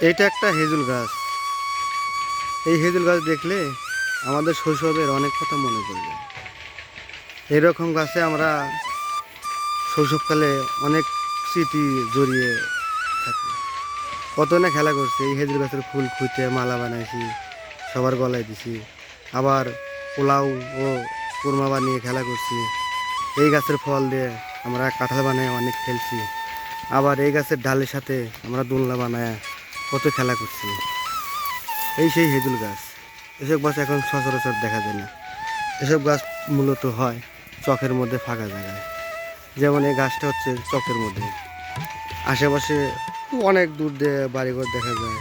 এইটা একটা হেজুল গাছ। এই হেজুল গাছ দেখলে আমাদের শৈশবের অনেক কথা মনে পড়বে। এরকম গাছে আমরা শৈশবকালে অনেক স্মৃতি জড়িয়ে থাকি। কত না খেলা করছি, এই হেজুল গাছের ফুল খুঁটে মালা বানাইছি, সবার গলায় দিছি। আবার পোলাও ও কোরমা বানিয়ে খেলা করছি। এই গাছের ফল দিয়ে আমরা কাঁঠাল বানায় অনেক খেলছি। আবার এই গাছের ডালের সাথে আমরা দোলনা বানায় কত খেলা করছি। এই সেই হেজুল গাছ। এসব গাছ এখন সচরাচর দেখা যায় না। এসব গাছ মূলত হয় চকের মধ্যে ফাঁকা জায়গায়। যেমন এই গাছটা হচ্ছে চকের মধ্যে। আশেপাশে অনেক দূর দিয়ে বাড়িঘর দেখা যায়,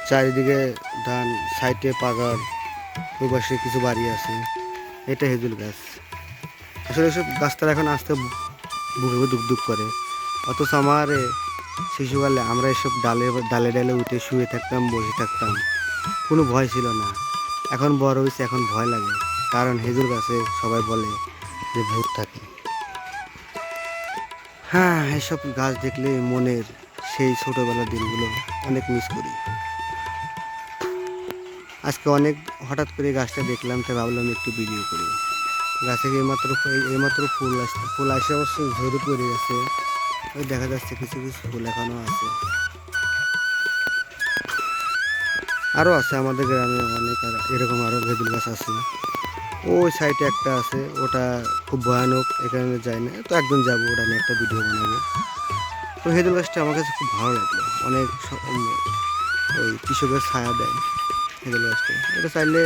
চারিদিকে ধান, সাইডে পাগার, ওই পাশে কিছু বাড়ি আছে। এটা হেজুল গাছ। আসলে এসব গাছটা এখন আসতে বুকে দুক দুক করে। অথচ আমার শিশুকালে আমরা এসব ডালে ডালে ডালে উঠে শুয়ে থাকতাম, বসে থাকতাম, কোনো ভয় ছিল না। এখন বড় হয়েছে, এখন ভয় লাগে, কারণ হেজুল গাছে সবাই বলে যে ভূত থাকে। হ্যাঁ, এসব গাছ দেখলে মনের সেই ছোটোবেলার দিনগুলো অনেক মিস করি। আজকে অনেক হঠাৎ করে গাছটা দেখলাম, তাই ভাবলাম একটু ভিডিও করি। গাছে এইমাত্র ফুল আসে, অবশ্য ঝরে পড়ে গেছে। ওই দেখা যাচ্ছে কিছু কিছু ফুল এখনও আছে। আরও আছে আমাদের গ্রামে অনেক, এরকম আরও ভেদুল গাছ আছে। ওই সাইডে একটা আছে, ওটা খুব ভয়ানক, এখানে যাই না, তো একদিন যাবো, ওটা নিয়ে একটা ভিডিও বানাবো। তো ভেদুল গাছটা আমার কাছে খুব ভালো লাগলো। অনেক ওই কৃষকের ছায়া দেয় ভেদুল গাছটা। এটা চাইলে